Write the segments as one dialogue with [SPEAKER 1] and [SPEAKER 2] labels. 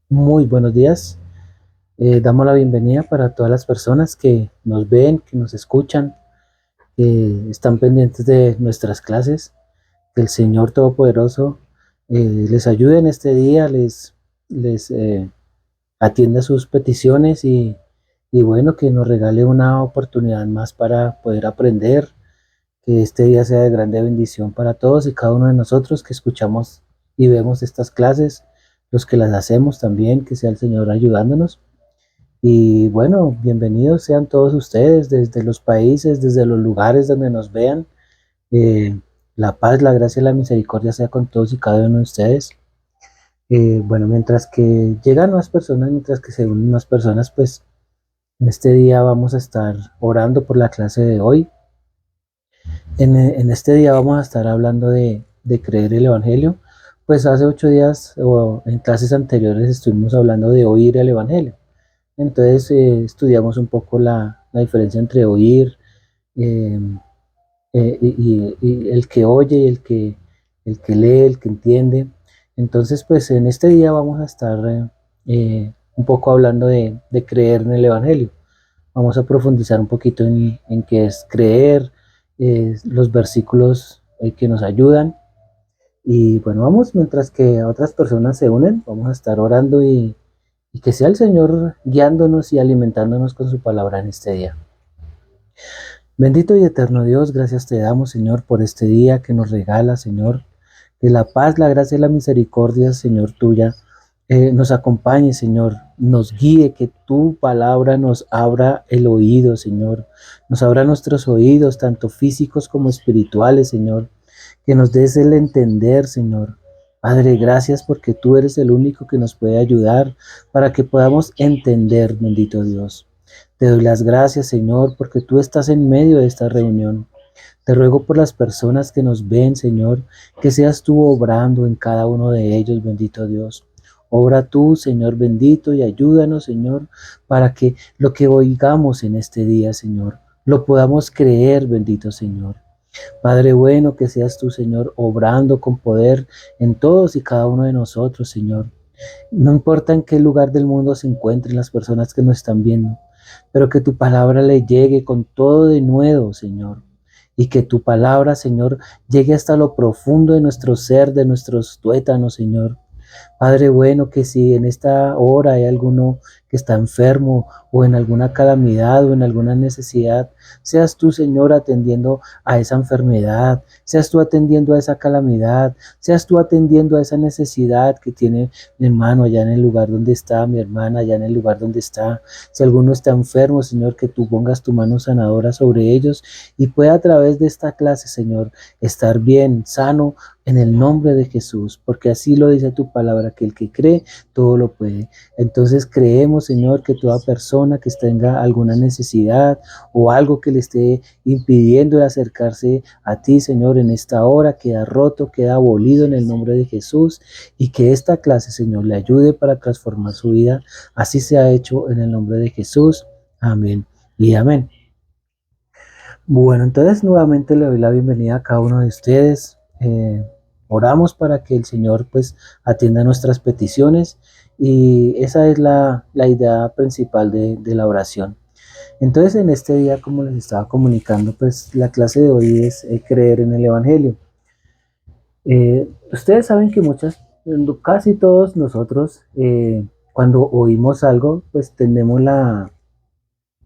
[SPEAKER 1] Muy buenos días. Damos la bienvenida para todas las personas que nos ven, que nos escuchan, que están pendientes de nuestras clases. Que el Señor Todopoderoso les ayude en este día, les atienda sus peticiones y bueno, que nos regale una oportunidad más para poder aprender. Que este día sea de grande bendición para todos y cada uno de nosotros que escuchamos y vemos estas clases, los que las hacemos también, que sea el Señor ayudándonos. Y bueno, bienvenidos sean todos ustedes desde los países, desde los lugares donde nos vean. Eh, la paz, la gracia y la misericordia sea con todos y cada uno de ustedes. Bueno, mientras que llegan más personas, mientras que se unen más personas, pues en este día vamos a estar orando por la clase de hoy. En este día vamos a estar hablando de creer el Evangelio. Pues hace 8 días o en clases anteriores estuvimos hablando de oír el Evangelio. Entonces estudiamos un poco la diferencia entre oír eh, y el que oye y el que lee, el que entiende. Entonces, pues en este día vamos a estar un poco hablando de creer en el Evangelio. Vamos a profundizar un poquito en qué es creer, los versículos que nos ayudan. Y bueno, vamos, mientras que otras personas se unen, vamos a estar orando y que sea el Señor guiándonos y alimentándonos con su palabra en este día. Bendito y eterno Dios, gracias te damos, Señor, por este día que nos regala, Señor. Que la paz, la gracia y la misericordia, Señor, tuya, nos acompañe, Señor, nos guíe, que tu palabra nos abra el oído, Señor. Nos abra nuestros oídos, tanto físicos como espirituales, Señor. Que nos des el entender, Señor. Padre, gracias porque tú eres el único que nos puede ayudar para que podamos entender, bendito Dios. Te doy las gracias, Señor, porque tú estás en medio de esta reunión. Te ruego por las personas que nos ven, Señor, que seas tú obrando en cada uno de ellos, bendito Dios. Obra tú, Señor bendito, y ayúdanos, Señor, para que lo que oigamos en este día, Señor, lo podamos creer, bendito Señor. Padre bueno, que seas tú, Señor, obrando con poder en todos y cada uno de nosotros, Señor. No importa en qué lugar del mundo se encuentren las personas que nos están viendo, pero que tu palabra le llegue con todo de nuevo, Señor. Y que tu palabra, Señor, llegue hasta lo profundo de nuestro ser, de nuestros tuétanos, Señor. Padre bueno, que si en esta hora hay alguno que está enfermo o en alguna calamidad o en alguna necesidad, seas tú, Señor, atendiendo a esa enfermedad, seas tú atendiendo a esa calamidad, seas tú atendiendo a esa necesidad que tiene mi hermano allá en el lugar donde está, mi hermana allá en el lugar donde está. Si alguno está enfermo, Señor, que tú pongas tu mano sanadora sobre ellos y pueda a través de esta clase, Señor, estar bien, sano, en el nombre de Jesús, porque así lo dice tu palabra, que el que cree, todo lo puede. Entonces creemos, Señor, que toda persona que tenga alguna necesidad o algo que le esté impidiendo de acercarse a ti, Señor, en esta hora, queda roto, queda abolido en el nombre de Jesús, y que esta clase, Señor, le ayude para transformar su vida. Así se ha hecho en el nombre de Jesús. Amén y amén. Bueno, entonces nuevamente le doy la bienvenida a cada uno de ustedes. Oramos para que el Señor pues atienda nuestras peticiones y esa es la idea principal de la oración. Entonces en este día, como les estaba comunicando, pues la clase de hoy es creer en el Evangelio. Ustedes saben que casi todos nosotros, cuando oímos algo, pues tenemos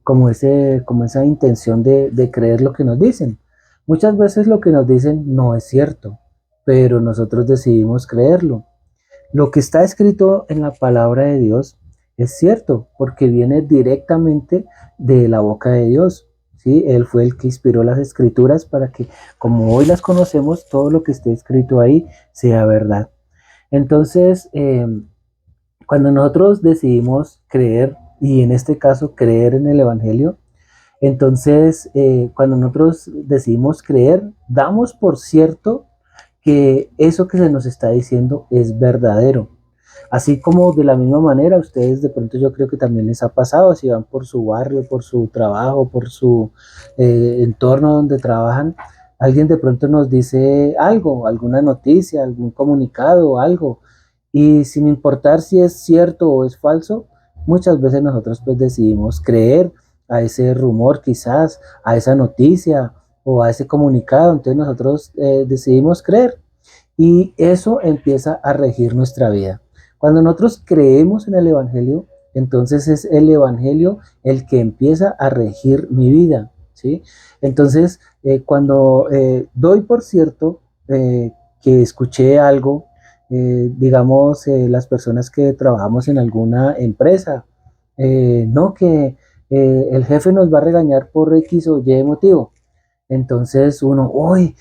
[SPEAKER 1] como esa intención de creer lo que nos dicen. Muchas veces lo que nos dicen no es cierto, pero nosotros decidimos creerlo. Lo que está escrito en la palabra de Dios es cierto, porque viene directamente de la boca de Dios. ¿Sí? Él fue el que inspiró las escrituras para que, como hoy las conocemos, todo lo que esté escrito ahí sea verdad. Entonces, cuando nosotros decidimos creer, y en este caso creer en el Evangelio, entonces cuando nosotros decidimos creer, damos por cierto que eso que se nos está diciendo es verdadero. Así como de la misma manera, ustedes de pronto yo creo que también les ha pasado, si van por su barrio, por su trabajo, por su entorno donde trabajan, alguien de pronto nos dice algo, alguna noticia, algún comunicado, algo, Y sin importar si es cierto o es falso, muchas veces nosotros pues decidimos creer a ese rumor quizás, a esa noticia o a ese comunicado. Entonces nosotros decidimos creer y eso empieza a regir nuestra vida. Cuando nosotros creemos en el Evangelio, entonces es el Evangelio el que empieza a regir mi vida, ¿sí? Entonces, cuando doy por cierto que escuché algo, digamos, las personas que trabajamos en alguna empresa, no que el jefe nos va a regañar por X o Y motivo. Entonces uno, uy,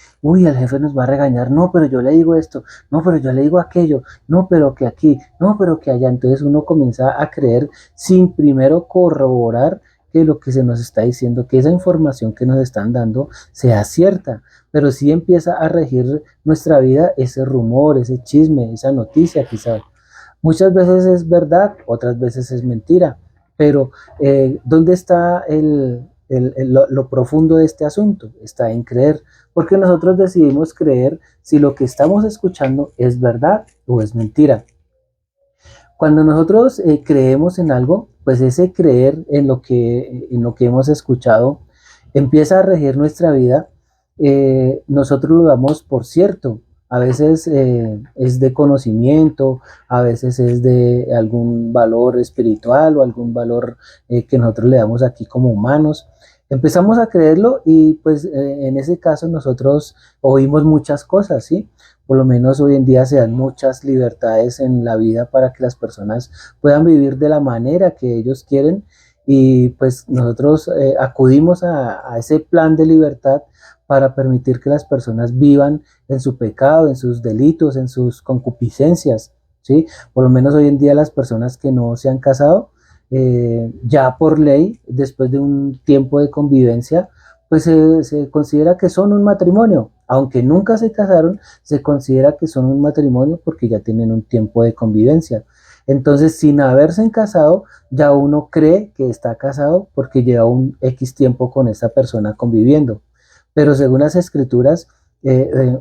[SPEAKER 1] el jefe nos va a regañar, no, pero yo le digo esto, no, pero yo le digo aquello, no, pero que aquí, no, pero que allá. Entonces uno comienza a creer sin primero corroborar que lo que se nos está diciendo, que esa información que nos están dando sea cierta, pero sí empieza a regir nuestra vida ese rumor, ese chisme, esa noticia quizás. Muchas veces es verdad, otras veces es mentira, pero ¿dónde está lo profundo de este asunto? Está en creer, porque nosotros decidimos creer si lo que estamos escuchando es verdad o es mentira. Cuando nosotros creemos en algo, pues ese creer en lo que hemos escuchado empieza a regir nuestra vida. Nosotros lo damos por cierto. A veces es de conocimiento, a veces es de algún valor espiritual o algún valor que nosotros le damos aquí como humanos. Empezamos a creerlo y pues en ese caso nosotros oímos muchas cosas, ¿sí? Por lo menos hoy en día se dan muchas libertades en la vida para que las personas puedan vivir de la manera que ellos quieren y pues nosotros acudimos a ese plan de libertad para permitir que las personas vivan en su pecado, en sus delitos, en sus concupiscencias, ¿sí? Por lo menos hoy en día las personas que no se han casado, ya por ley, después de un tiempo de convivencia, pues se considera que son un matrimonio, aunque nunca se casaron, se considera que son un matrimonio porque ya tienen un tiempo de convivencia. Entonces, sin haberse casado, ya uno cree que está casado porque lleva un X tiempo con esa persona conviviendo. Pero según las escrituras,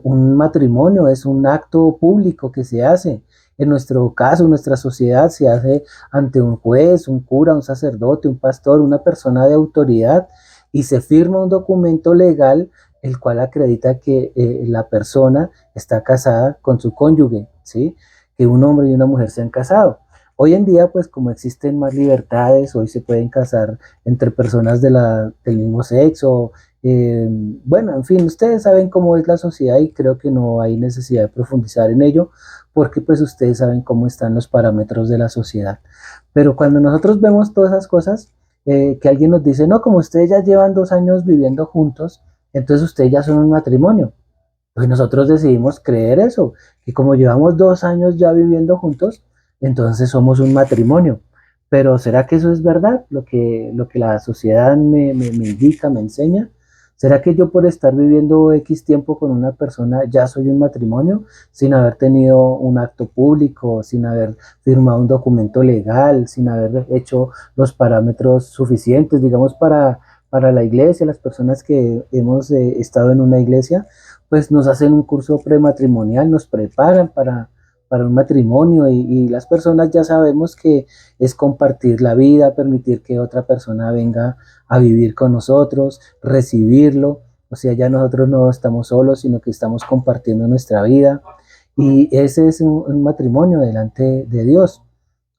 [SPEAKER 1] un matrimonio es un acto público que se hace. En nuestro caso, en nuestra sociedad, se hace ante un juez, un cura, un sacerdote, un pastor, una persona de autoridad y se firma un documento legal el cual acredita que la persona está casada con su cónyuge, ¿sí? Que un hombre y una mujer se han casado. Hoy en día, pues como existen más libertades, hoy se pueden casar entre personas del mismo sexo. Bueno, en fin, ustedes saben cómo es la sociedad y creo que no hay necesidad de profundizar en ello, porque pues ustedes saben cómo están los parámetros de la sociedad. Pero cuando nosotros vemos todas esas cosas, que alguien nos dice, no, como ustedes ya llevan 2 años viviendo juntos, entonces ustedes ya son un matrimonio. Pues nosotros decidimos creer eso, que como llevamos 2 años ya viviendo juntos, entonces somos un matrimonio. Pero ¿será que eso es verdad? Lo que la sociedad me indica, me enseña. ¿Será que yo por estar viviendo X tiempo con una persona ya soy un matrimonio sin haber tenido un acto público, sin haber firmado un documento legal, sin haber hecho los parámetros suficientes, digamos, para la iglesia, las personas que hemos estado en una iglesia? Pues nos hacen un curso prematrimonial, nos preparan para un matrimonio y las personas ya sabemos que es compartir la vida, permitir que otra persona venga a vivir con nosotros, recibirlo, o sea, ya nosotros no estamos solos, sino que estamos compartiendo nuestra vida y ese es un matrimonio delante de Dios.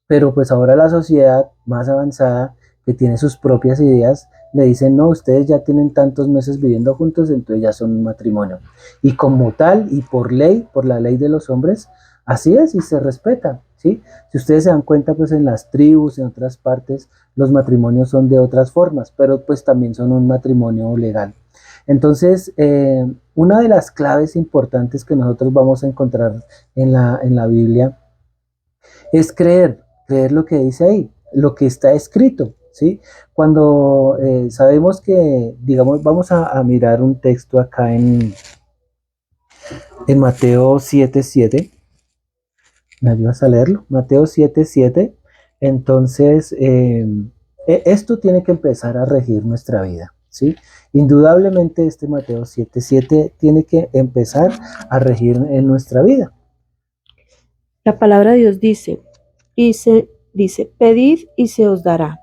[SPEAKER 1] Pero pues ahora la sociedad más avanzada, que tiene sus propias ideas, le dicen, no, ustedes ya tienen tantos meses viviendo juntos, entonces ya son un matrimonio. Y como tal, y por ley, por la ley de los hombres, así es y se respeta, ¿sí? Si ustedes se dan cuenta, pues en las tribus, en otras partes, los matrimonios son de otras formas, pero pues también son un matrimonio legal. Entonces, una de las claves importantes que nosotros vamos a encontrar en la Biblia es creer lo que dice ahí, lo que está escrito, ¿sí? Cuando sabemos que, digamos, vamos a mirar un texto acá en Mateo 7:7, ¿me ayudas a leerlo? Mateo 7:7, entonces, esto tiene que empezar a regir nuestra vida, ¿sí? Indudablemente este Mateo 7:7 tiene que empezar a regir en nuestra vida.
[SPEAKER 2] La palabra de Dios dice, pedid y se os dará,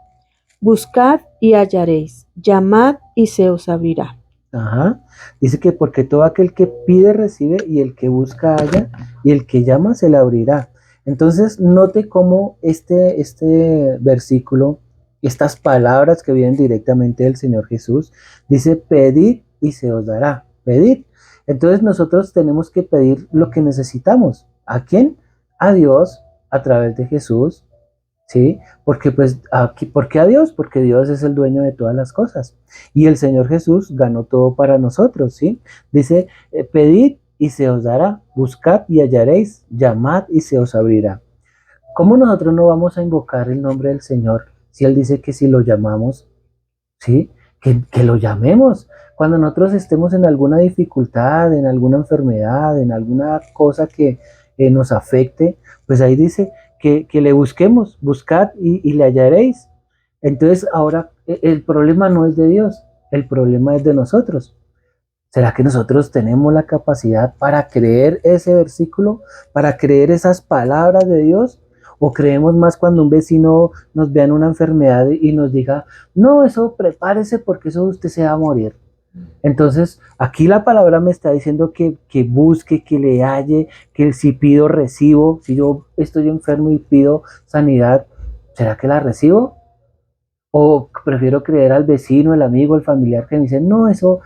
[SPEAKER 2] buscad y hallaréis, llamad y se os abrirá.
[SPEAKER 1] Ajá. Dice que porque todo aquel que pide recibe y el que busca halla y el que llama se le abrirá. Entonces note cómo este versículo, estas palabras que vienen directamente del Señor Jesús, dice pedid y se os dará. Pedid. Entonces nosotros tenemos que pedir lo que necesitamos. ¿A quién? A Dios a través de Jesús. ¿Sí? Porque pues aquí, ¿por qué a Dios? Porque Dios es el dueño de todas las cosas. Y el Señor Jesús ganó todo para nosotros, ¿sí? Dice, pedid y se os dará, buscad y hallaréis, llamad y se os abrirá. ¿Cómo nosotros no vamos a invocar el nombre del Señor si Él dice que si lo llamamos, ¿sí? Que lo llamemos. Cuando nosotros estemos en alguna dificultad, en alguna enfermedad, en alguna cosa que nos afecte, pues ahí dice que le busquemos, buscad y le hallaréis. Entonces ahora el problema no es de Dios, el problema es de nosotros. ¿Será que nosotros tenemos la capacidad para creer ese versículo, para creer esas palabras de Dios? ¿O creemos más cuando un vecino nos vea en una enfermedad y nos diga, no, eso prepárese porque eso usted se va a morir? Entonces, aquí la palabra me está diciendo que busque, que le halle, que si pido, recibo. Si yo estoy enfermo y pido sanidad, ¿será que la recibo? O prefiero creer al vecino, el amigo, el familiar que me dice, no, eso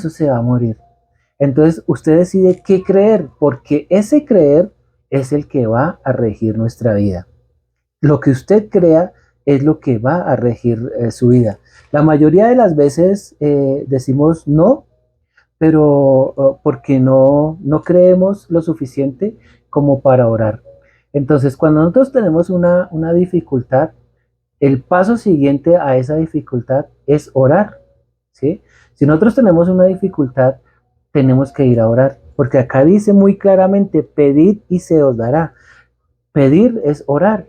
[SPEAKER 1] se va a morir. Entonces usted decide qué creer, porque ese creer es el que va a regir nuestra vida. Lo que usted crea es lo que va a regir su vida. La mayoría de las veces decimos no, pero porque no creemos lo suficiente como para orar. Entonces, cuando nosotros tenemos una dificultad, el paso siguiente a esa dificultad es orar, ¿sí? Si nosotros tenemos una dificultad, tenemos que ir a orar, porque acá dice muy claramente, pedid y se os dará. Pedir es orar,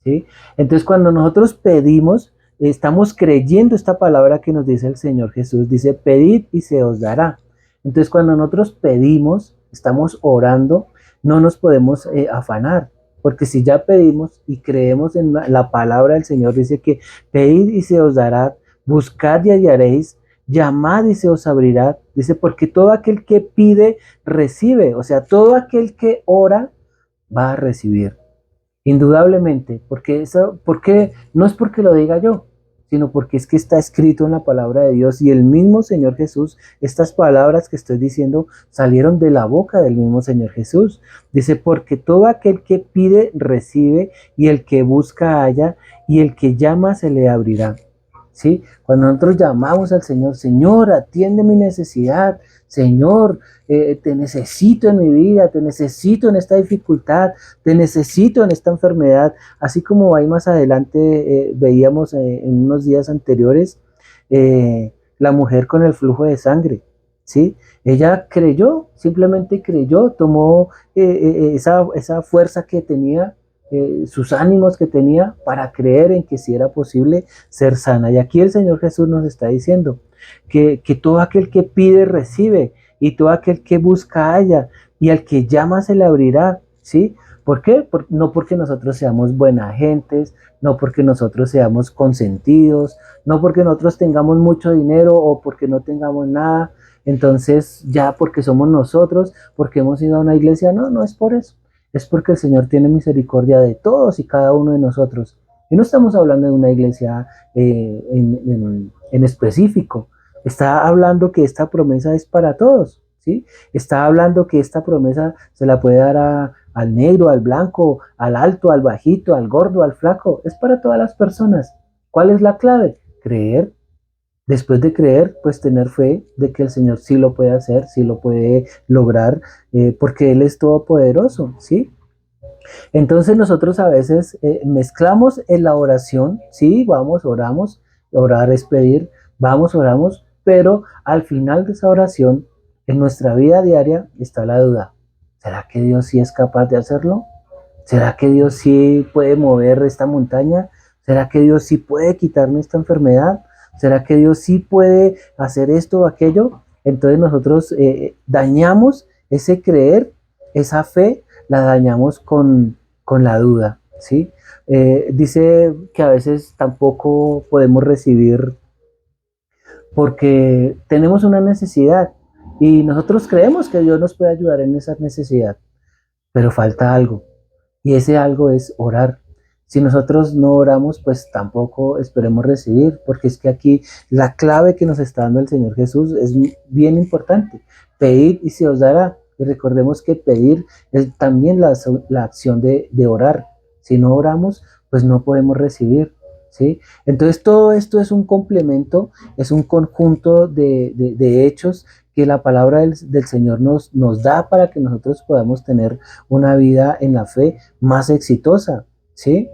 [SPEAKER 1] ¿sí? Entonces, cuando nosotros pedimos, estamos creyendo esta palabra que nos dice el Señor Jesús, dice, pedid y se os dará. Entonces, cuando nosotros pedimos, estamos orando, no nos podemos afanar, porque si ya pedimos y creemos en la palabra del Señor, dice que pedid y se os dará, buscad y hallaréis, llamad y se os abrirá, dice, porque todo aquel que pide, recibe, o sea, todo aquel que ora, va a recibir. Indudablemente, porque no es porque lo diga yo, sino porque es que está escrito en la palabra de Dios y el mismo Señor Jesús, estas palabras que estoy diciendo salieron de la boca del mismo Señor Jesús. Dice, porque todo aquel que pide, recibe, y el que busca halla, y el que llama se le abrirá. ¿Sí? Cuando nosotros llamamos al Señor, Señor, atiende mi necesidad, Señor, te necesito en mi vida, te necesito en esta dificultad, te necesito en esta enfermedad, así como ahí más adelante veíamos en unos días anteriores, la mujer con el flujo de sangre, ¿sí? Ella creyó, simplemente creyó, tomó esa fuerza que tenía, sus ánimos que tenía para creer en que si era posible ser sana. Y aquí el Señor Jesús nos está diciendo que todo aquel que pide recibe y todo aquel que busca halla y al que llama se le abrirá, ¿sí? ¿Por qué? No porque nosotros seamos buena gentes, no porque nosotros seamos consentidos, no porque nosotros tengamos mucho dinero o porque no tengamos nada. Entonces ya porque somos nosotros, porque hemos ido a una iglesia, no es por eso. Es porque el Señor tiene misericordia de todos y cada uno de nosotros. Y no estamos hablando de una iglesia en específico. Está hablando que esta promesa es para todos, ¿sí? Está hablando que esta promesa se la puede dar al negro, al blanco, al alto, al bajito, al gordo, al flaco. Es para todas las personas. ¿Cuál es la clave? Creer. Después de creer, pues tener fe de que el Señor sí lo puede hacer, sí lo puede lograr, porque Él es todopoderoso, ¿sí? Entonces nosotros a veces mezclamos en la oración, sí, vamos, oramos, orar es pedir, vamos, oramos, pero al final de esa oración, en nuestra vida diaria está la duda. ¿Será que Dios sí es capaz de hacerlo? ¿Será que Dios sí puede mover esta montaña? ¿Será que Dios sí puede quitarme esta enfermedad? ¿Será que Dios sí puede hacer esto o aquello? Entonces nosotros dañamos ese creer, esa fe, la dañamos con la duda, ¿sí? Dice que a veces tampoco podemos recibir porque tenemos una necesidad y nosotros creemos que Dios nos puede ayudar en esa necesidad, pero falta algo y ese algo es orar. Si nosotros no oramos, pues tampoco esperemos recibir, porque es que aquí la clave que nos está dando el Señor Jesús es bien importante. Pedir y se os dará. Y recordemos que pedir es también la acción de orar. Si no oramos, pues no podemos recibir, ¿sí? Entonces todo esto es un complemento, es un conjunto de hechos que la palabra del Señor nos da para que nosotros podamos tener una vida en la fe más exitosa, ¿sí?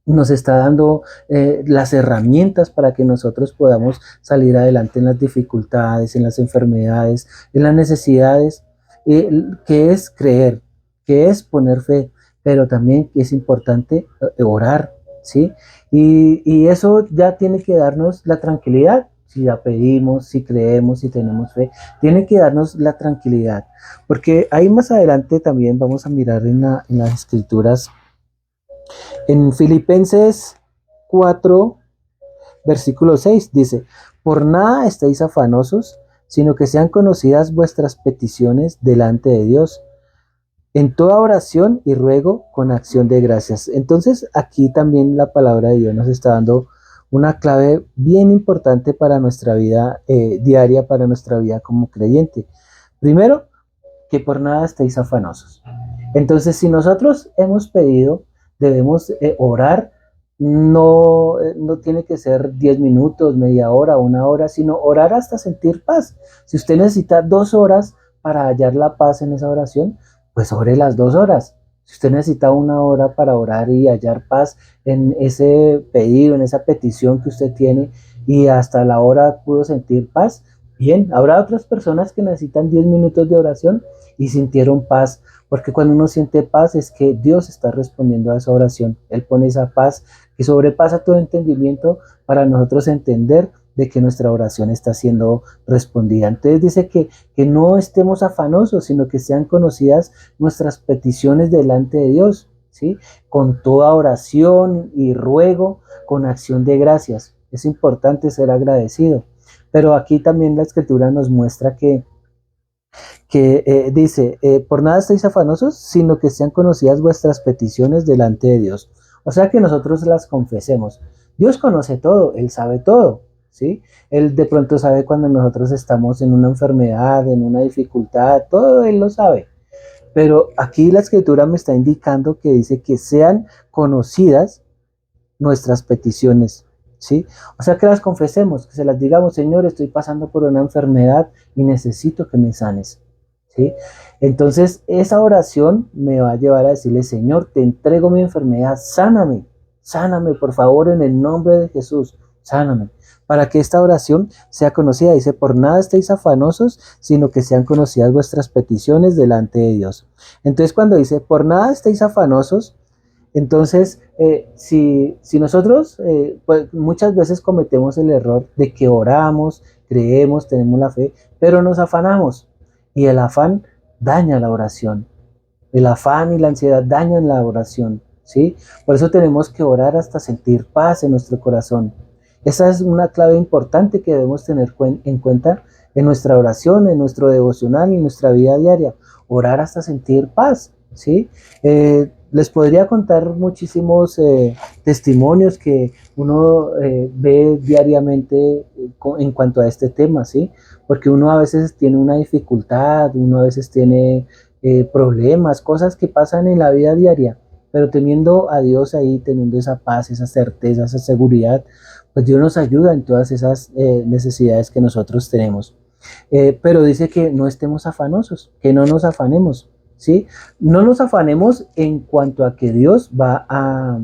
[SPEAKER 1] Nos está dando las herramientas para que nosotros podamos salir adelante en las dificultades, en las enfermedades, en las necesidades, que es creer, que es poner fe, pero también que es importante orar, ¿sí? Y eso ya tiene que darnos la tranquilidad. Si ya pedimos, si creemos, si tenemos fe, tiene que darnos la tranquilidad. Porque ahí más adelante también vamos a mirar en las escrituras en Filipenses 4, versículo 6 dice, por nada estéis afanosos, sino que sean conocidas vuestras peticiones delante de Dios, en toda oración y ruego con acción de gracias. Entonces aquí también la palabra de Dios nos está dando una clave bien importante para nuestra vida diaria, para nuestra vida como creyente. Primero, que por nada estéis afanosos. Entonces, si nosotros hemos pedido, debemos orar, no tiene que ser 10 minutos, media hora, una hora, sino orar hasta sentir paz. Si usted necesita 2 horas para hallar la paz en esa oración, pues ore las 2 horas. Si usted necesita una hora para orar y hallar paz en ese pedido, en esa petición que usted tiene y hasta la hora pudo sentir paz, bien, habrá otras personas que necesitan 10 minutos de oración y sintieron paz, porque cuando uno siente paz es que Dios está respondiendo a esa oración. Él pone esa paz que sobrepasa todo entendimiento para nosotros entender de que nuestra oración está siendo respondida. Entonces dice que no estemos afanosos, sino que sean conocidas nuestras peticiones delante de Dios, ¿sí? Con toda oración y ruego, con acción de gracias. Es importante ser agradecido. Pero aquí también la escritura nos muestra que dice, por nada estéis afanosos, sino que sean conocidas vuestras peticiones delante de Dios. O sea que nosotros las confesemos. Dios conoce todo, Él sabe todo, ¿sí? Él de pronto sabe cuando nosotros estamos en una enfermedad, en una dificultad, todo Él lo sabe. Pero aquí la escritura me está indicando que dice que sean conocidas nuestras peticiones, ¿sí? O sea que las confesemos, que se las digamos, Señor, estoy pasando por una enfermedad y necesito que me sanes, ¿sí? Entonces esa oración me va a llevar a decirle, Señor, te entrego mi enfermedad, sáname, sáname por favor en el nombre de Jesús, sáname. Para que esta oración sea conocida, dice, por nada estéis afanosos, sino que sean conocidas vuestras peticiones delante de Dios. Entonces cuando dice, por nada estéis afanosos, entonces, si nosotros pues muchas veces cometemos el error de que oramos, creemos, tenemos la fe, pero nos afanamos y el afán daña la oración. El afán y la ansiedad dañan la oración, ¿sí? Por eso tenemos que orar hasta sentir paz en nuestro corazón. Esa es una clave importante que debemos tener en cuenta en nuestra oración, en nuestro devocional y en nuestra vida diaria. Orar hasta sentir paz, ¿sí? Les podría contar muchísimos testimonios que uno ve diariamente en cuanto a este tema, ¿sí? Porque uno a veces tiene una dificultad, uno a veces tiene problemas, cosas que pasan en la vida diaria, pero teniendo a Dios ahí, teniendo esa paz, esa certeza, esa seguridad, pues Dios nos ayuda en todas esas necesidades que nosotros tenemos. Pero dice que no estemos afanosos, que no nos afanemos, ¿sí? No nos afanemos en cuanto a que Dios va a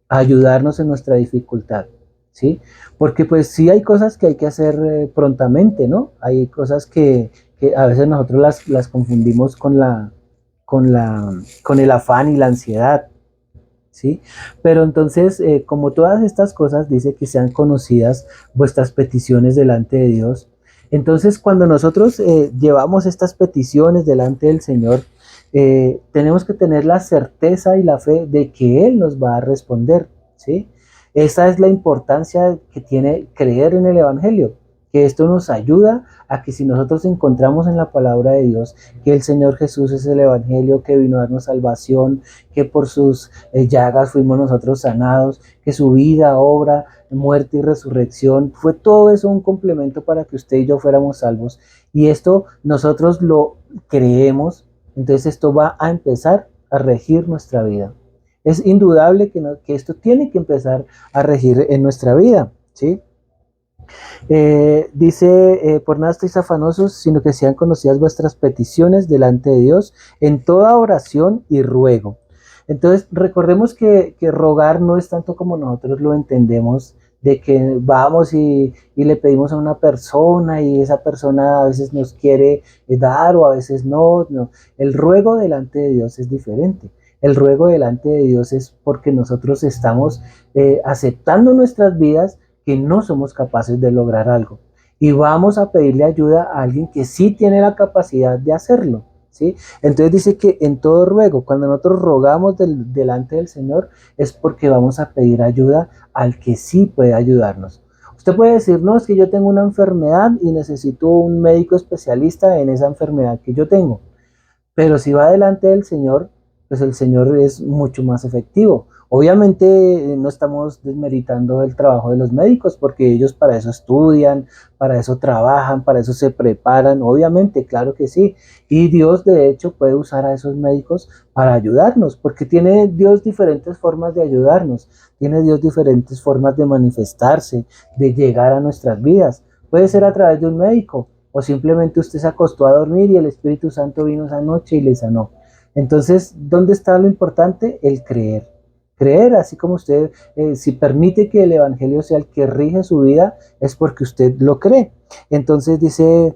[SPEAKER 1] ayudarnos en nuestra dificultad, ¿sí? Porque pues sí hay cosas que hay que hacer prontamente, ¿no? Hay cosas que a veces nosotros las confundimos con el afán y la ansiedad, ¿sí? Pero entonces, como todas estas cosas, dice que sean conocidas vuestras peticiones delante de Dios. Entonces, cuando nosotros llevamos estas peticiones delante del Señor, tenemos que tener la certeza y la fe de que Él nos va a responder, ¿sí? Esa es la importancia que tiene creer en el Evangelio, que esto nos ayuda a que si nosotros encontramos en la palabra de Dios que el Señor Jesús es el Evangelio, que vino a darnos salvación, que por sus llagas fuimos nosotros sanados, que su vida, obra, muerte y resurrección, fue todo eso un complemento para que usted y yo fuéramos salvos. Y esto nosotros lo creemos, entonces esto va a empezar a regir nuestra vida. Es indudable que esto tiene que empezar a regir en nuestra vida, ¿sí? Dice, por nada estéis afanosos, sino que sean conocidas vuestras peticiones delante de Dios en toda oración y ruego. Entonces, recordemos que rogar no es tanto como nosotros lo entendemos, de que vamos y le pedimos a una persona y esa persona a veces nos quiere dar o a veces no. El ruego delante de Dios es diferente. El ruego delante de Dios es porque nosotros estamos aceptando nuestras vidas que no somos capaces de lograr algo. Y vamos a pedirle ayuda a alguien que sí tiene la capacidad de hacerlo, ¿sí? Entonces dice que en todo ruego, cuando nosotros rogamos delante del Señor, es porque vamos a pedir ayuda al que sí puede ayudarnos. Usted puede decir, no, es que yo tengo una enfermedad y necesito un médico especialista en esa enfermedad que yo tengo. Pero si va delante del Señor, pues el Señor es mucho más efectivo. Obviamente no estamos desmeritando el trabajo de los médicos porque ellos para eso estudian, para eso trabajan, para eso se preparan, obviamente, claro que sí. Y Dios de hecho puede usar a esos médicos para ayudarnos, porque tiene Dios diferentes formas de ayudarnos, tiene Dios diferentes formas de manifestarse, de llegar a nuestras vidas. Puede ser a través de un médico, o simplemente usted se acostó a dormir y el Espíritu Santo vino esa noche y le sanó. Entonces, ¿dónde está lo importante? El creer. Creer, así como usted, si permite que el Evangelio sea el que rige su vida, es porque usted lo cree. Entonces dice,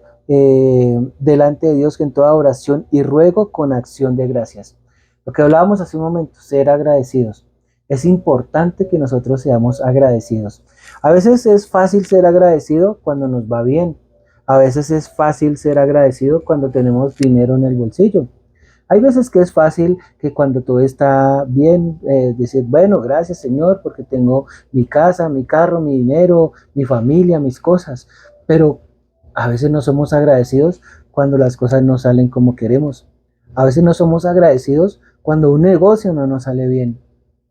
[SPEAKER 1] delante de Dios que en toda oración y ruego con acción de gracias. Lo que hablábamos hace un momento, ser agradecidos. Es importante que nosotros seamos agradecidos. A veces es fácil ser agradecido cuando nos va bien. A veces es fácil ser agradecido cuando tenemos dinero en el bolsillo. Hay veces que es fácil que cuando todo está bien, decir, bueno, gracias Señor, porque tengo mi casa, mi carro, mi dinero, mi familia, mis cosas. Pero a veces no somos agradecidos cuando las cosas no salen como queremos. A veces no somos agradecidos cuando un negocio no nos sale bien.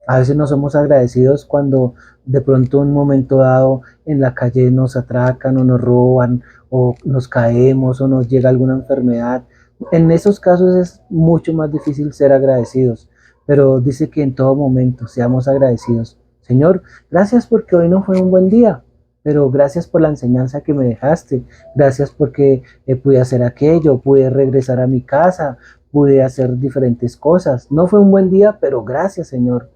[SPEAKER 1] A veces no somos agradecidos cuando de pronto un momento dado en la calle nos atracan o nos roban o nos caemos o nos llega alguna enfermedad. En esos casos es mucho más difícil ser agradecidos, pero dice que en todo momento seamos agradecidos. Señor, gracias porque hoy no fue un buen día, pero gracias por la enseñanza que me dejaste, gracias porque pude hacer aquello, pude regresar a mi casa, pude hacer diferentes cosas. No fue un buen día, pero gracias, Señor.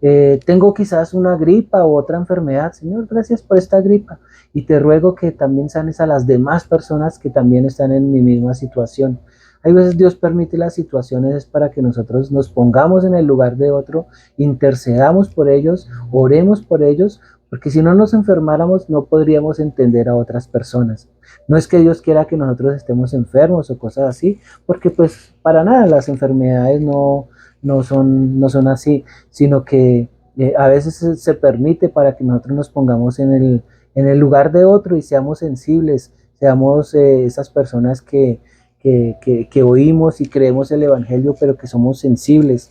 [SPEAKER 1] Tengo quizás una gripa u otra enfermedad. Señor, gracias por esta gripa. Y te ruego que también sanes a las demás personas que también están en mi misma situación. Hay veces Dios permite las situaciones para que nosotros nos pongamos en el lugar de otro, intercedamos por ellos, oremos por ellos, porque si no nos enfermáramos no podríamos entender a otras personas. No es que Dios quiera que nosotros estemos enfermos o cosas así, porque pues para nada las enfermedades no son así, sino que a veces se permite para que nosotros nos pongamos en el lugar de otro y seamos sensibles, seamos esas personas que oímos y creemos el Evangelio, pero que somos sensibles.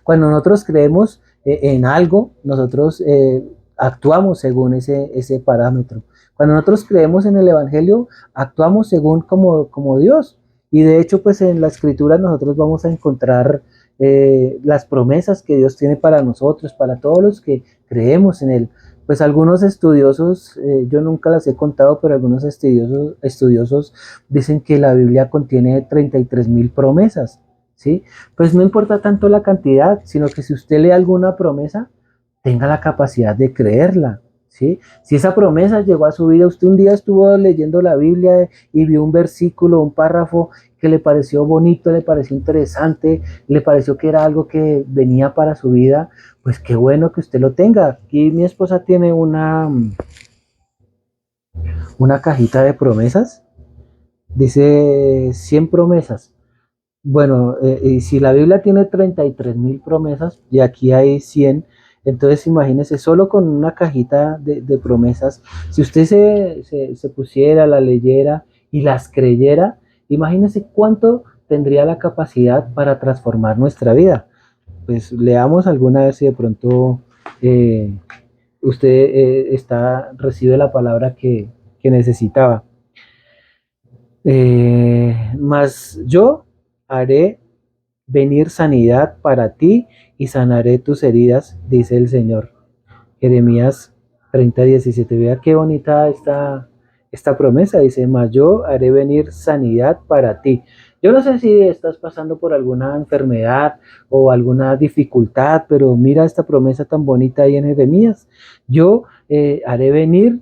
[SPEAKER 1] Cuando nosotros creemos en algo, nosotros actuamos según ese parámetro. Cuando nosotros creemos en el Evangelio, actuamos según como Dios. Y de hecho, pues en la Escritura nosotros vamos a encontrar las promesas que Dios tiene para nosotros, para todos los que creemos en Él. Pues algunos estudiosos, yo nunca las he contado, pero algunos estudiosos dicen que la Biblia contiene 33,000 promesas, ¿sí? Pues no importa tanto la cantidad, sino que si usted lee alguna promesa, tenga la capacidad de creerla, ¿sí? Si esa promesa llegó a su vida, usted un día estuvo leyendo la Biblia y vio un versículo, un párrafo que le pareció bonito, le pareció interesante, le pareció que era algo que venía para su vida, pues qué bueno que usted lo tenga. Aquí mi esposa tiene una cajita de promesas, dice 100 promesas. Bueno, y si la Biblia tiene 33.000 promesas y aquí hay 100, entonces imagínese solo con una cajita de promesas, si usted se pusiera, la leyera y las creyera, imagínese cuánto tendría la capacidad para transformar nuestra vida. Pues leamos alguna vez si de pronto eh, usted recibe la palabra que necesitaba. Mas yo haré venir sanidad para ti y sanaré tus heridas, dice el Señor. Jeremías 30:17. Vea qué bonita esta promesa. Dice, mas yo haré venir sanidad para ti. Yo no sé si estás pasando por alguna enfermedad o alguna dificultad, pero mira esta promesa tan bonita ahí en Jeremías. Yo haré venir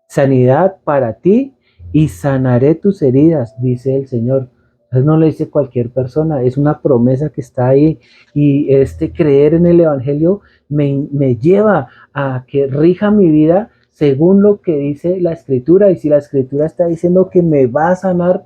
[SPEAKER 1] sanidad para ti y sanaré tus heridas, dice el Señor. Entonces no lo dice cualquier persona, es una promesa que está ahí y creer en el Evangelio me lleva a que rija mi vida según lo que dice la Escritura. Y si la Escritura está diciendo que me va a sanar,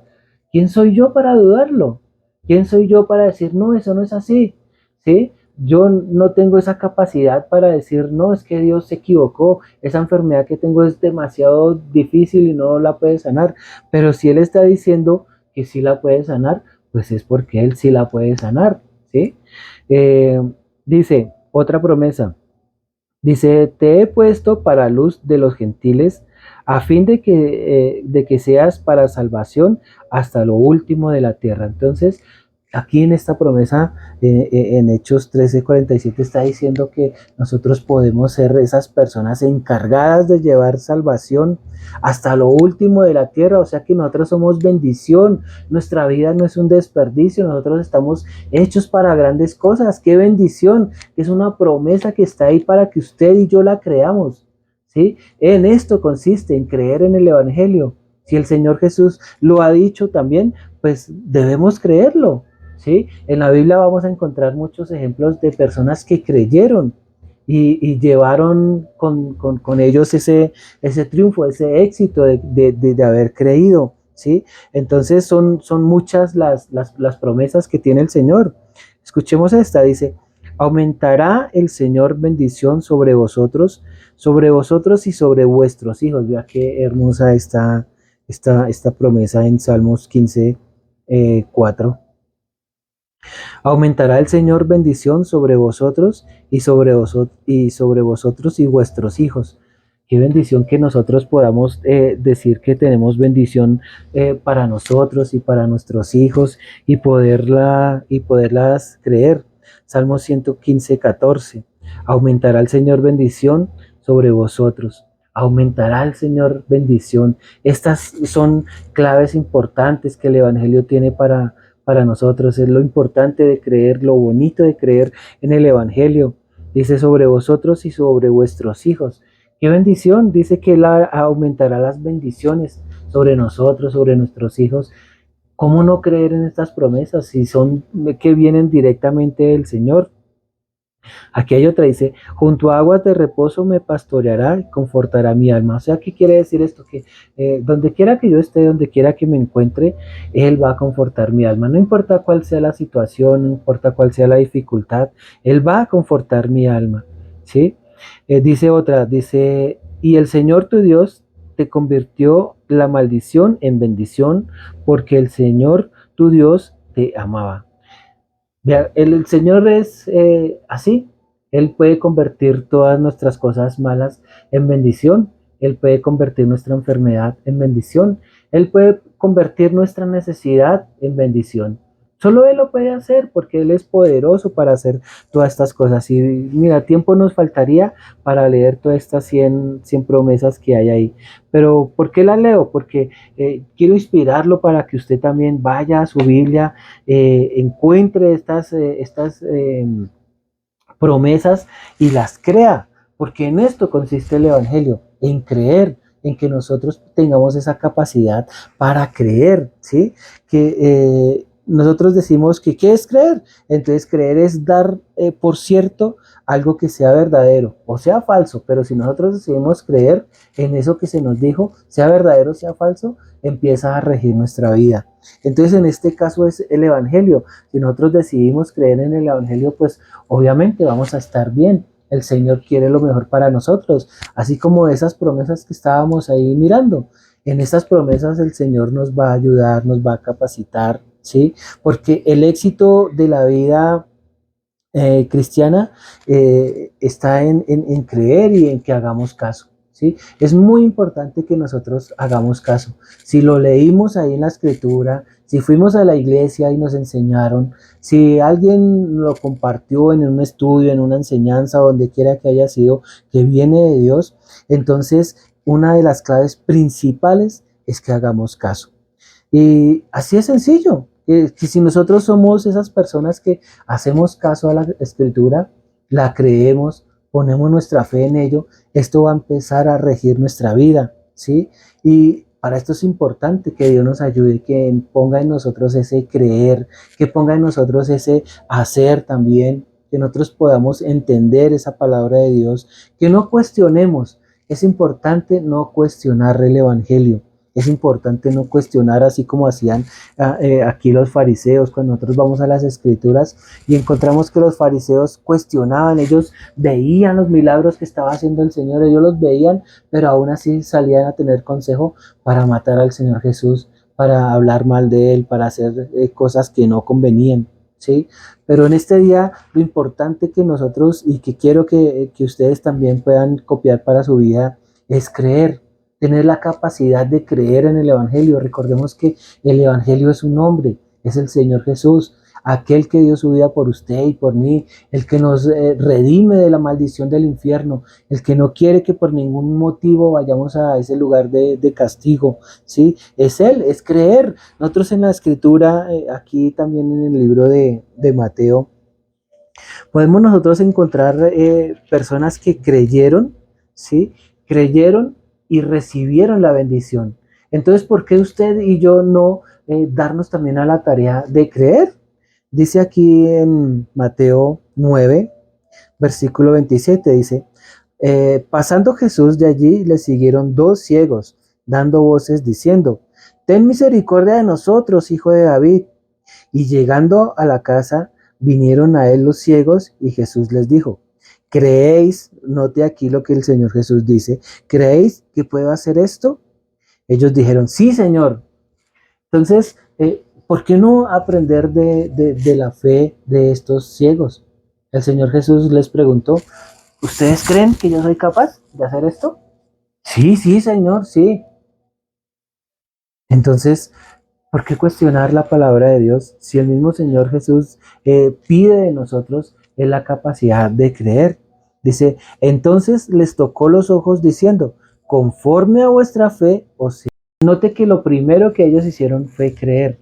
[SPEAKER 1] ¿quién soy yo para dudarlo? ¿Quién soy yo para decir, no, eso no es así? ¿Sí? Yo no tengo esa capacidad para decir, no, es que Dios se equivocó, esa enfermedad que tengo es demasiado difícil y no la puede sanar. Pero si Él está diciendo que sí la puede sanar, pues es porque Él sí la puede sanar, ¿sí? Eh, Dice, otra promesa, dice, te he puesto para luz de los gentiles, a fin de que seas para salvación hasta lo último de la tierra. Entonces, aquí en esta promesa, en Hechos 13:47, está diciendo que nosotros podemos ser esas personas encargadas de llevar salvación hasta lo último de la tierra. O sea que nosotros somos bendición, nuestra vida no es un desperdicio, nosotros estamos hechos para grandes cosas. ¡Qué bendición! Es una promesa que está ahí para que usted y yo la creamos, ¿sí? En esto consiste, en creer en el Evangelio. Si el Señor Jesús lo ha dicho también, pues debemos creerlo, ¿sí? En la Biblia vamos a encontrar muchos ejemplos de personas que creyeron y llevaron con ellos ese triunfo, ese éxito de haber creído, ¿sí? Entonces son muchas las promesas que tiene el Señor. Escuchemos esta, dice, aumentará el Señor bendición sobre vosotros y sobre vuestros hijos. Vea qué hermosa esta promesa en Salmos 15, 4. Aumentará el Señor bendición sobre vosotros y sobre vosotros y vuestros hijos. Qué bendición que nosotros podamos decir que tenemos bendición para nosotros y para nuestros hijos y poderlas creer. Salmo 115:14. Aumentará el Señor bendición sobre vosotros. Aumentará el Señor bendición. Estas son claves importantes que el Evangelio tiene para nosotros. Es lo importante de creer, lo bonito de creer en el Evangelio. Dice sobre vosotros y sobre vuestros hijos. ¡Qué bendición! Dice que Él aumentará las bendiciones sobre nosotros, sobre nuestros hijos. ¿Cómo no creer en estas promesas si son que vienen directamente del Señor? Aquí hay otra, dice, junto a aguas de reposo me pastoreará y confortará mi alma. O sea, ¿qué quiere decir esto? Que donde quiera que yo esté, donde quiera que me encuentre, Él va a confortar mi alma. No importa cuál sea la situación, no importa cuál sea la dificultad, Él va a confortar mi alma. ¿Sí? Dice otra, dice, y el Señor tu Dios te convirtió la maldición en bendición, porque el Señor tu Dios te amaba. El Señor es así. Él puede convertir todas nuestras cosas malas en bendición. Él puede convertir nuestra enfermedad en bendición. Él puede convertir nuestra necesidad en bendición. Solo Él lo puede hacer porque Él es poderoso para hacer todas estas cosas. Y mira, tiempo nos faltaría para leer todas estas 100 promesas que hay ahí. Pero ¿por qué las leo? Porque quiero inspirarlo para que usted también vaya a su Biblia, encuentre estas promesas y las crea, porque en esto consiste el Evangelio, en creer, en que nosotros tengamos esa capacidad para creer, ¿sí? Que nosotros decimos que ¿qué es creer? Entonces creer es dar por cierto algo que sea verdadero o sea falso, pero si nosotros decidimos creer en eso que se nos dijo, sea verdadero o sea falso, empieza a regir nuestra vida. Entonces en este caso es el Evangelio. Si nosotros decidimos creer en el Evangelio, pues obviamente vamos a estar bien. El Señor quiere lo mejor para nosotros, así como esas promesas que estábamos ahí mirando. En estas promesas el Señor nos va a ayudar, nos va a capacitar, ¿sí? Porque el éxito de la vida cristiana está en creer y en que hagamos caso, ¿sí? Es muy importante que nosotros hagamos caso. Si lo leímos ahí en la escritura, si fuimos a la iglesia y nos enseñaron, si alguien lo compartió en un estudio, en una enseñanza, donde quiera que haya sido, que viene de Dios, entonces una de las claves principales es que hagamos caso. Y así es sencillo, que si nosotros somos esas personas que hacemos caso a la escritura, la creemos, ponemos nuestra fe en ello, esto va a empezar a regir nuestra vida, ¿sí? Y para esto es importante que Dios nos ayude, que ponga en nosotros ese creer, que ponga en nosotros ese hacer también, que nosotros podamos entender esa palabra de Dios, que no cuestionemos. Es importante no cuestionar el Evangelio. Es importante no cuestionar así como hacían aquí los fariseos cuando nosotros vamos a las escrituras y encontramos que los fariseos cuestionaban, ellos veían los milagros que estaba haciendo el Señor, ellos los veían, pero aún así salían a tener consejo para matar al Señor Jesús, para hablar mal de Él, para hacer cosas que no convenían. ¿Sí? Pero en este día lo importante que nosotros y que quiero que ustedes también puedan copiar para su vida es creer, tener la capacidad de creer en el Evangelio. Recordemos que el Evangelio es un nombre, es el Señor Jesús, aquel que dio su vida por usted y por mí, el que nos redime de la maldición del infierno, el que no quiere que por ningún motivo vayamos a ese lugar de castigo, ¿sí? Es Él, es creer. Nosotros en la escritura, aquí también en el libro de Mateo, podemos nosotros encontrar personas que creyeron, ¿sí? Creyeron y recibieron la bendición. Entonces, ¿por qué usted y yo no darnos también a la tarea de creer? Dice aquí en Mateo 9, versículo 27, dice, pasando Jesús de allí, le siguieron dos ciegos, dando voces diciendo, ten misericordia de nosotros, hijo de David. Y llegando a la casa, vinieron a él los ciegos y Jesús les dijo, ¿creéis? Note aquí lo que el Señor Jesús dice, ¿creéis que puedo hacer esto? Ellos dijeron, sí, Señor. Entonces, ¿por qué no aprender de la fe de estos ciegos? El Señor Jesús les preguntó, ¿ustedes creen que yo soy capaz de hacer esto? Sí, sí, Señor, sí. Entonces, ¿por qué cuestionar la palabra de Dios si el mismo Señor Jesús pide de nosotros la capacidad de creer? Dice, entonces les tocó los ojos diciendo, conforme a vuestra fe, o sea, note que lo primero que ellos hicieron fue creer,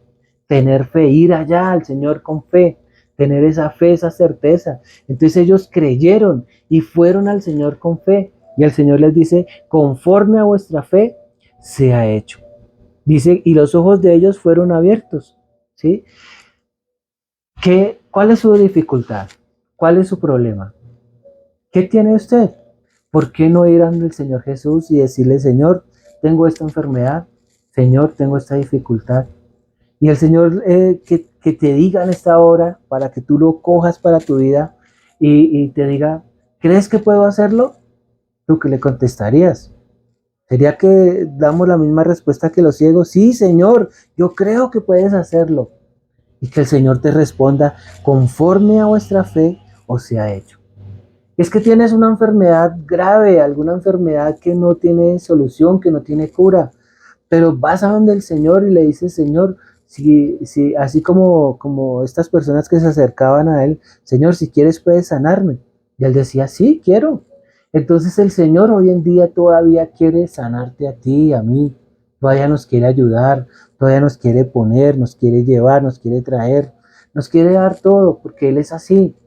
[SPEAKER 1] tener fe, ir allá al Señor con fe, tener esa fe, esa certeza. Entonces ellos creyeron y fueron al Señor con fe. Y el Señor les dice, conforme a vuestra fe, sea hecho. Dice, y los ojos de ellos fueron abiertos, ¿sí? ¿Cuál es su dificultad? ¿Cuál es su problema? ¿Qué tiene usted? ¿Por qué no ir ante el Señor Jesús y decirle, Señor, tengo esta enfermedad, Señor, tengo esta dificultad? Y el Señor que te diga en esta hora, para que tú lo cojas para tu vida y te diga, ¿crees que puedo hacerlo? ¿Tú qué le contestarías? ¿Sería que damos la misma respuesta que los ciegos? Sí, Señor, yo creo que puedes hacerlo. Y que el Señor te responda, conforme a vuestra fe os sea hecho. Es que tienes una enfermedad grave, alguna enfermedad que no tiene solución, que no tiene cura, pero vas a donde el Señor y le dices, Señor, si así como estas personas que se acercaban a Él, Señor, si quieres puedes sanarme. Y Él decía, sí, quiero. Entonces el Señor hoy en día todavía quiere sanarte a ti y a mí, todavía nos quiere ayudar, todavía nos quiere poner, nos quiere llevar, nos quiere traer, nos quiere dar todo, porque Él es así.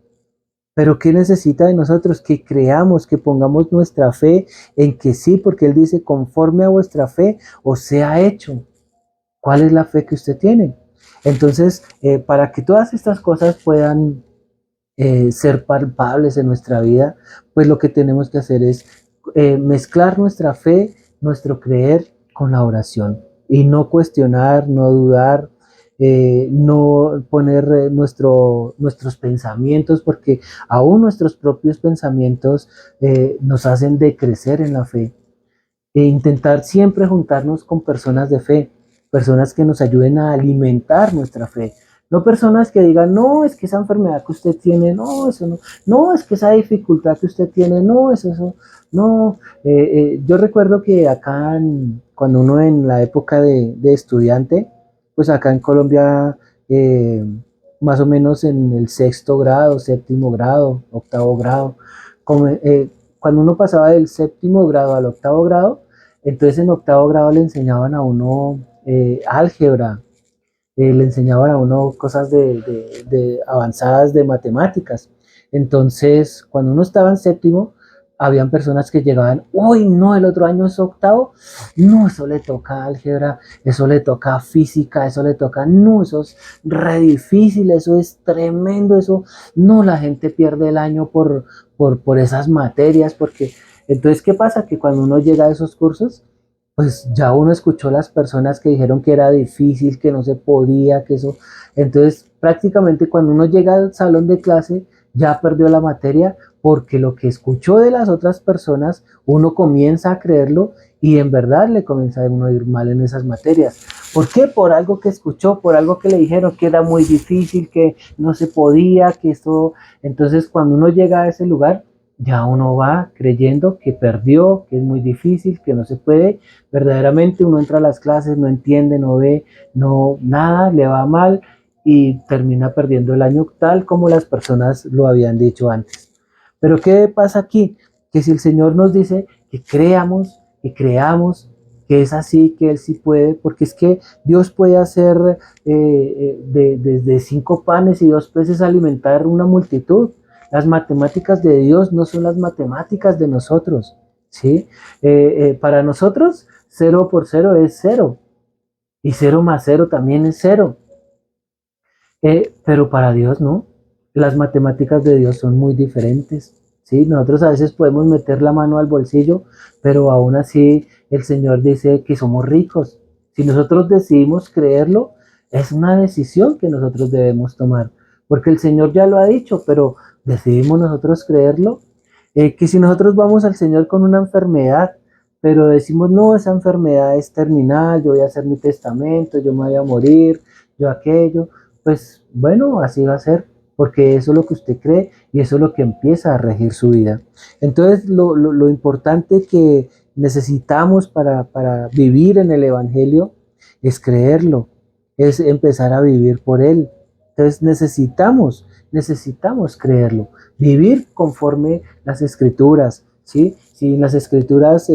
[SPEAKER 1] Pero ¿qué necesita de nosotros? Que creamos, que pongamos nuestra fe en que sí, porque Él dice, conforme a vuestra fe os sea hecho. ¿Cuál es la fe que usted tiene? Entonces, para que todas estas cosas puedan ser palpables en nuestra vida, pues lo que tenemos que hacer es mezclar nuestra fe, nuestro creer con la oración y no cuestionar, no dudar, no poner nuestros pensamientos, porque aún nuestros propios pensamientos nos hacen decrecer en la fe. E intentar siempre juntarnos con personas de fe, personas que nos ayuden a alimentar nuestra fe. No personas que digan, no, es que esa enfermedad que usted tiene, no, eso no, no, es que esa dificultad que usted tiene, no, eso, no. Yo recuerdo que acá, cuando uno en la época de estudiante, pues acá en Colombia, eh, más o menos en el sexto grado, séptimo grado, octavo grado, como, cuando uno pasaba del séptimo grado al octavo grado, entonces en octavo grado le enseñaban a uno álgebra, le enseñaban a uno cosas de avanzadas de matemáticas. Entonces, cuando uno estaba en séptimo, habían personas que llegaban, uy, no, el otro año es octavo, no, eso le toca álgebra, eso le toca física, eso le toca, no, eso es re difícil, eso es tremendo, eso, no, la gente pierde el año por esas materias, porque, entonces, ¿qué pasa? Que cuando uno llega a esos cursos, pues ya uno escuchó las personas que dijeron que era difícil, que no se podía, que eso. Entonces, prácticamente cuando uno llega al salón de clase, ya perdió la materia porque lo que escuchó de las otras personas, uno comienza a creerlo y en verdad le comienza a uno a ir mal en esas materias. ¿Por qué? Por algo que escuchó, por algo que le dijeron que era muy difícil, que no se podía, que esto. Entonces, cuando uno llega a ese lugar, ya uno va creyendo que perdió, que es muy difícil, que no se puede. Verdaderamente uno entra a las clases, no entiende, no ve, no nada, le va mal y termina perdiendo el año tal como las personas lo habían dicho antes. Pero ¿qué pasa aquí? Que si el Señor nos dice que creamos, que es así, que Él sí puede, porque es que Dios puede hacer desde 5 panes y 2 peces alimentar una multitud. Las matemáticas de Dios no son las matemáticas de nosotros, ¿sí? Para nosotros, 0 por 0 es 0 y 0 más 0 también es 0. Pero para Dios no. Las matemáticas de Dios son muy diferentes. ¿Sí? Nosotros a veces podemos meter la mano al bolsillo, pero aún así el Señor dice que somos ricos. Si nosotros decidimos creerlo, es una decisión que nosotros debemos tomar, porque el Señor ya lo ha dicho, pero decidimos nosotros creerlo. Que si nosotros vamos al Señor con una enfermedad, pero decimos, no, esa enfermedad es terminal, yo voy a hacer mi testamento, yo me voy a morir, yo aquello, pues bueno, así va a ser, porque eso es lo que usted cree y eso es lo que empieza a regir su vida. Entonces, lo importante que necesitamos para vivir en el Evangelio es creerlo, es empezar a vivir por él. Entonces, necesitamos creerlo, vivir conforme las escrituras, ¿sí? Si en las escrituras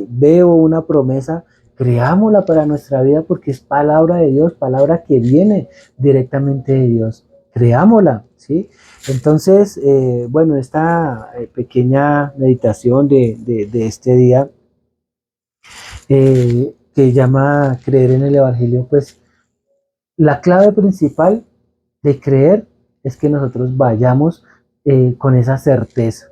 [SPEAKER 1] veo una promesa, creámosla para nuestra vida porque es palabra de Dios, palabra que viene directamente de Dios. Creámosla, ¿sí? Entonces, bueno, esta pequeña meditación de este día que llama creer en el Evangelio, pues la clave principal de creer es que nosotros vayamos con esa certeza.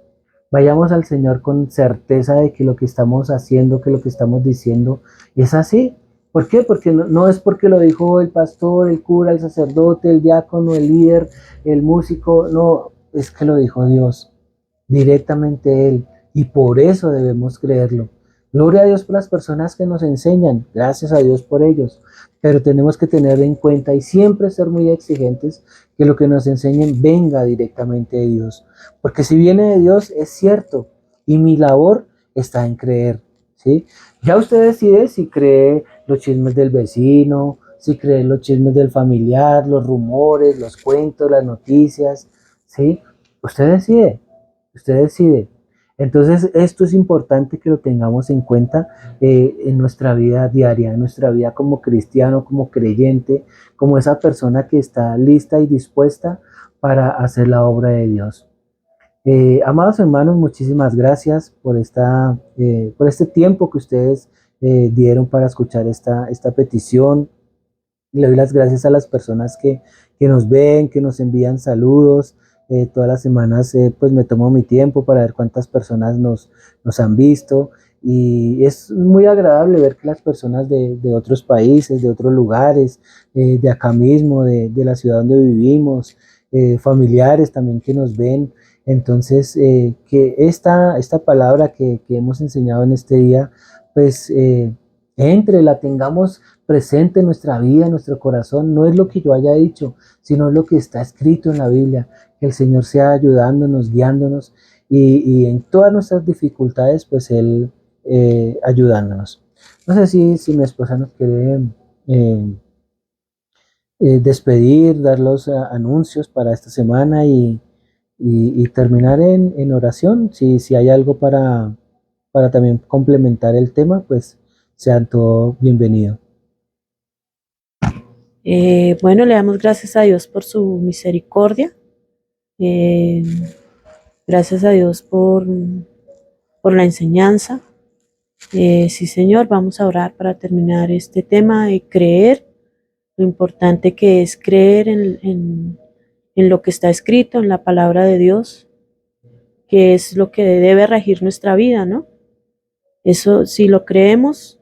[SPEAKER 1] Vayamos al Señor con certeza de que lo que estamos haciendo, que lo que estamos diciendo es así. ¿Por qué? Porque no es porque lo dijo el pastor, el cura, el sacerdote, el diácono, el líder, el músico, no, es que lo dijo Dios, directamente Él, y por eso debemos creerlo. Gloria a Dios por las personas que nos enseñan, gracias a Dios por ellos, pero tenemos que tener en cuenta y siempre ser muy exigentes que lo que nos enseñen venga directamente de Dios, porque si viene de Dios es cierto y mi labor está en creer, ¿sí? Ya usted decide si cree los chismes del vecino, si cree los chismes del familiar, los rumores, los cuentos, las noticias, ¿sí? Usted decide, usted decide. Entonces, esto es importante que lo tengamos en cuenta en nuestra vida diaria, en nuestra vida como cristiano, como creyente, como esa persona que está lista y dispuesta para hacer la obra de Dios. Amados hermanos, muchísimas gracias por este tiempo que ustedes dieron para escuchar esta petición. Le doy las gracias a las personas que nos ven, que nos envían saludos. Todas las semanas pues me tomo mi tiempo para ver cuántas personas nos han visto. Y es muy agradable ver que las personas de otros países, de otros lugares, de acá mismo, de la ciudad donde vivimos, familiares también que nos ven. Entonces, que esta palabra que hemos enseñado en este día, pues entre, la tengamos presente en nuestra vida, en nuestro corazón. No es lo que yo haya dicho, sino lo que está escrito en la Biblia. Que el Señor sea ayudándonos, guiándonos y en todas nuestras dificultades, pues Él ayudándonos. No sé si mi esposa nos quiere eh, despedir, dar los anuncios para esta semana y terminar en oración. Si hay algo para también complementar el tema, pues sean todos bienvenidos.
[SPEAKER 2] Bueno, le damos gracias a Dios por su misericordia. Eh, Gracias a Dios por la enseñanza. Sí, Señor, vamos a orar para terminar este tema de creer, lo importante que es creer en lo que está escrito, en la palabra de Dios, que es lo que debe regir nuestra vida, ¿no? Eso, si lo creemos,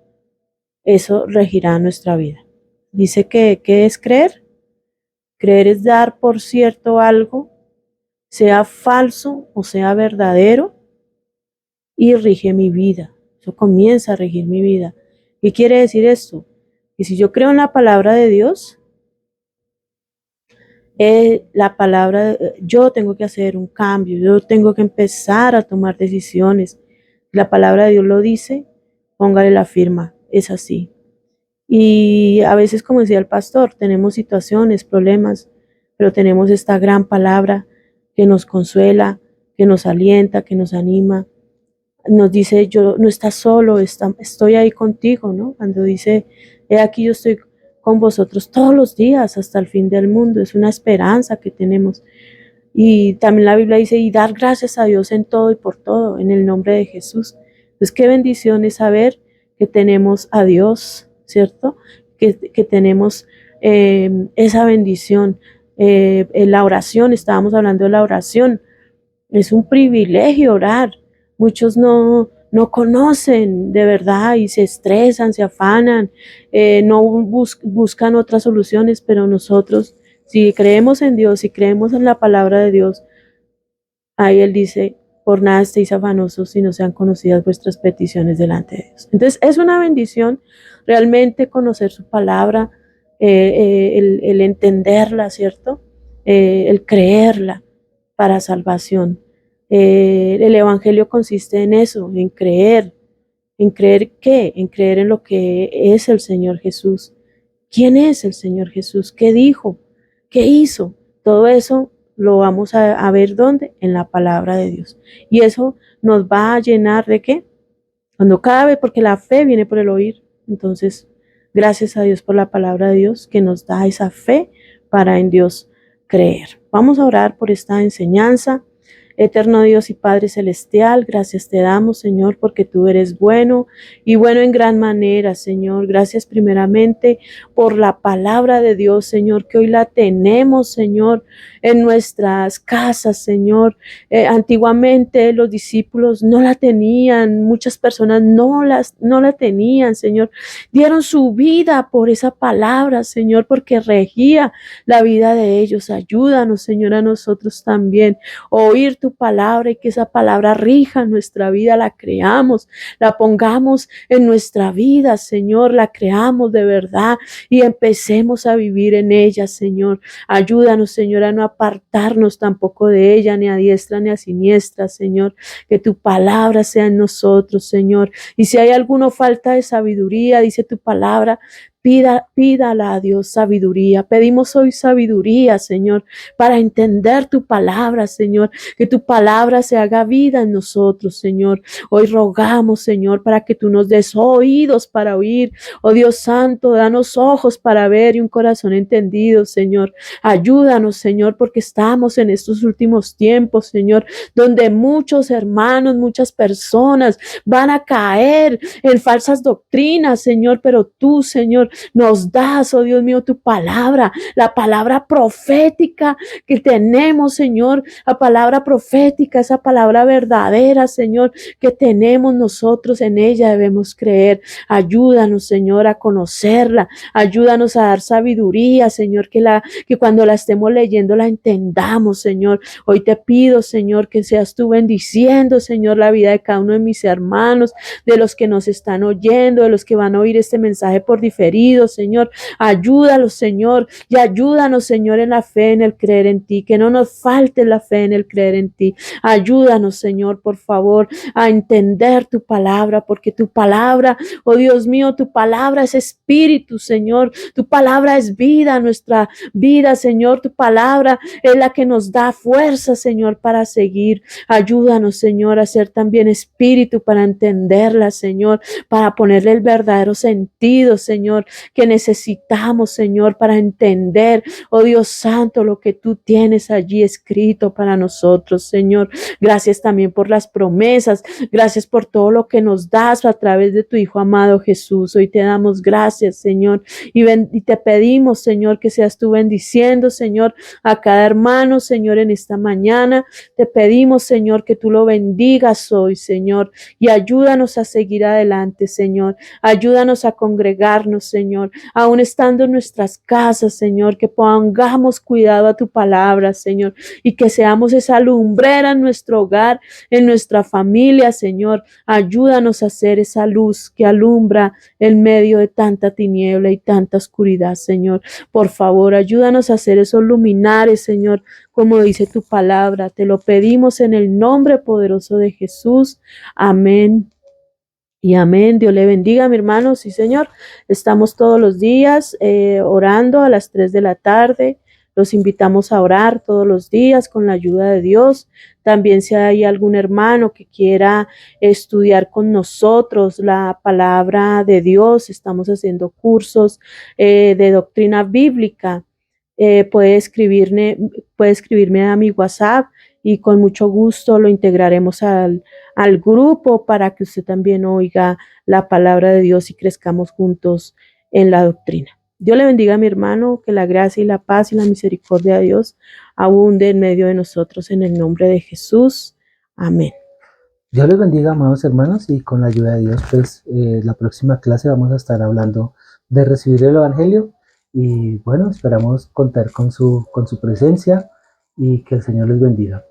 [SPEAKER 2] eso regirá nuestra vida. Dice que, ¿qué es creer? Creer es dar por cierto algo, sea falso o sea verdadero, y rige mi vida. Eso comienza a regir mi vida. ¿Qué quiere decir esto? Que si yo creo en la palabra de Dios, yo tengo que hacer un cambio, yo tengo que empezar a tomar decisiones. La palabra de Dios lo dice, póngale la firma, es así. Y a veces, como decía el pastor, tenemos situaciones, problemas, pero tenemos esta gran palabra que nos consuela, que nos alienta, que nos anima. Nos dice, yo no estás solo, estoy ahí contigo, ¿no? Cuando dice, he aquí yo estoy con vosotros todos los días hasta el fin del mundo, es una esperanza que tenemos. Y también la Biblia dice, y dar gracias a Dios en todo y por todo, en el nombre de Jesús. Entonces, qué bendición es saber que tenemos a Dios, ¿cierto? Que tenemos esa bendición. En la oración, estábamos hablando de la oración, es un privilegio orar. Muchos no conocen de verdad y se estresan, se afanan, no buscan otras soluciones, pero nosotros, si creemos en Dios, si creemos en la palabra de Dios, ahí Él dice, por nada estéis afanosos si no sean conocidas vuestras peticiones delante de Dios. Entonces es una bendición realmente conocer su palabra, el entenderla, ¿cierto? El creerla para salvación. El Evangelio consiste en eso, en creer. ¿En creer qué? En creer en lo que es el Señor Jesús. ¿Quién es el Señor Jesús? ¿Qué dijo? ¿Qué hizo? Todo eso lo vamos a ver ¿dónde? En la palabra de Dios. Y eso nos va a llenar de qué? Cuando cada vez, porque la fe viene por el oír. Entonces, gracias a Dios por la palabra de Dios que nos da esa fe para en Dios creer. Vamos a orar por esta enseñanza. Eterno Dios y Padre Celestial, gracias te damos, Señor, porque tú eres bueno y bueno en gran manera, Señor. Gracias primeramente por la palabra de Dios, Señor, que hoy la tenemos, Señor, en nuestras casas, Señor. Antiguamente los discípulos no la tenían, muchas personas no la tenían, Señor. Dieron su vida por esa palabra, Señor, porque regía la vida de ellos. Ayúdanos, Señor, a nosotros también oír tu palabra y que esa palabra rija nuestra vida, la creamos, la pongamos en nuestra vida, Señor, la creamos de verdad y empecemos a vivir en ella, Señor. Ayúdanos, Señor, a no apartarnos tampoco de ella, ni a diestra ni a siniestra, Señor. Que tu palabra sea en nosotros, Señor. Y si hay alguna falta de sabiduría, dice tu palabra, pídala a Dios sabiduría. Pedimos hoy sabiduría, Señor, para entender tu palabra, Señor. Que tu palabra se haga vida en nosotros, Señor. Hoy rogamos, Señor, para que tú nos des oídos para oír. Oh Dios Santo, danos ojos para ver y un corazón entendido, Señor. Ayúdanos, Señor, porque estamos en estos últimos tiempos, Señor, donde muchos hermanos, muchas personas van a caer en falsas doctrinas, Señor, pero tú, Señor, nos das, oh Dios mío, tu palabra, la palabra profética que tenemos, Señor, la palabra profética, esa palabra verdadera, Señor, que tenemos nosotros, en ella debemos creer. Ayúdanos, Señor, a conocerla, ayúdanos a dar sabiduría, Señor, que cuando la estemos leyendo la entendamos, Señor. Hoy te pido, Señor, que seas tú bendiciendo, Señor, la vida de cada uno de mis hermanos, de los que nos están oyendo, de los que van a oír este mensaje por diferido, Señor. Ayúdalos, Señor, y ayúdanos, Señor, en la fe, en el creer en ti, que no nos falte la fe en el creer en ti. Ayúdanos, Señor, por favor, a entender tu palabra, porque tu palabra, oh Dios mío, tu palabra es espíritu, Señor, tu palabra es vida, nuestra vida, Señor, tu palabra es la que nos da fuerza, Señor, para seguir. Ayúdanos, Señor, a ser también espíritu para entenderla, Señor, para ponerle el verdadero sentido, Señor, que necesitamos, Señor, para entender, oh Dios Santo, lo que tú tienes allí escrito para nosotros, Señor. Gracias también por las promesas, gracias por todo lo que nos das a través de tu Hijo amado Jesús. Hoy te damos gracias, Señor, y te pedimos, Señor, que seas tú bendiciendo, Señor, a cada hermano, Señor, en esta mañana. Te pedimos, Señor, que tú lo bendigas hoy, Señor, y ayúdanos a seguir adelante, Señor. Ayúdanos a congregarnos, Señor, aún estando en nuestras casas, Señor, que pongamos cuidado a tu palabra, Señor, y que seamos esa lumbrera en nuestro hogar, en nuestra familia, Señor. Ayúdanos a ser esa luz que alumbra en medio de tanta tiniebla y tanta oscuridad, Señor. Por favor, ayúdanos a ser esos luminares, Señor, como dice tu palabra. Te lo pedimos en el nombre poderoso de Jesús. Amén. Y amén. Dios le bendiga, mi hermano. Sí, Señor. Estamos todos los días orando a las 3 de la tarde. Los invitamos a orar todos los días con la ayuda de Dios. También si hay algún hermano que quiera estudiar con nosotros la palabra de Dios, estamos haciendo cursos de doctrina bíblica. Puede escribirme a mi WhatsApp y con mucho gusto lo integraremos al grupo para que usted también oiga la palabra de Dios y crezcamos juntos en la doctrina. Dios le bendiga a mi hermano, que la gracia y la paz y la misericordia de Dios abunde en medio de nosotros en el nombre de Jesús. Amén.
[SPEAKER 1] Dios les bendiga, amados hermanos, y con la ayuda de Dios, pues la próxima clase vamos a estar hablando de recibir el Evangelio y bueno, esperamos contar con su presencia y que el Señor les bendiga.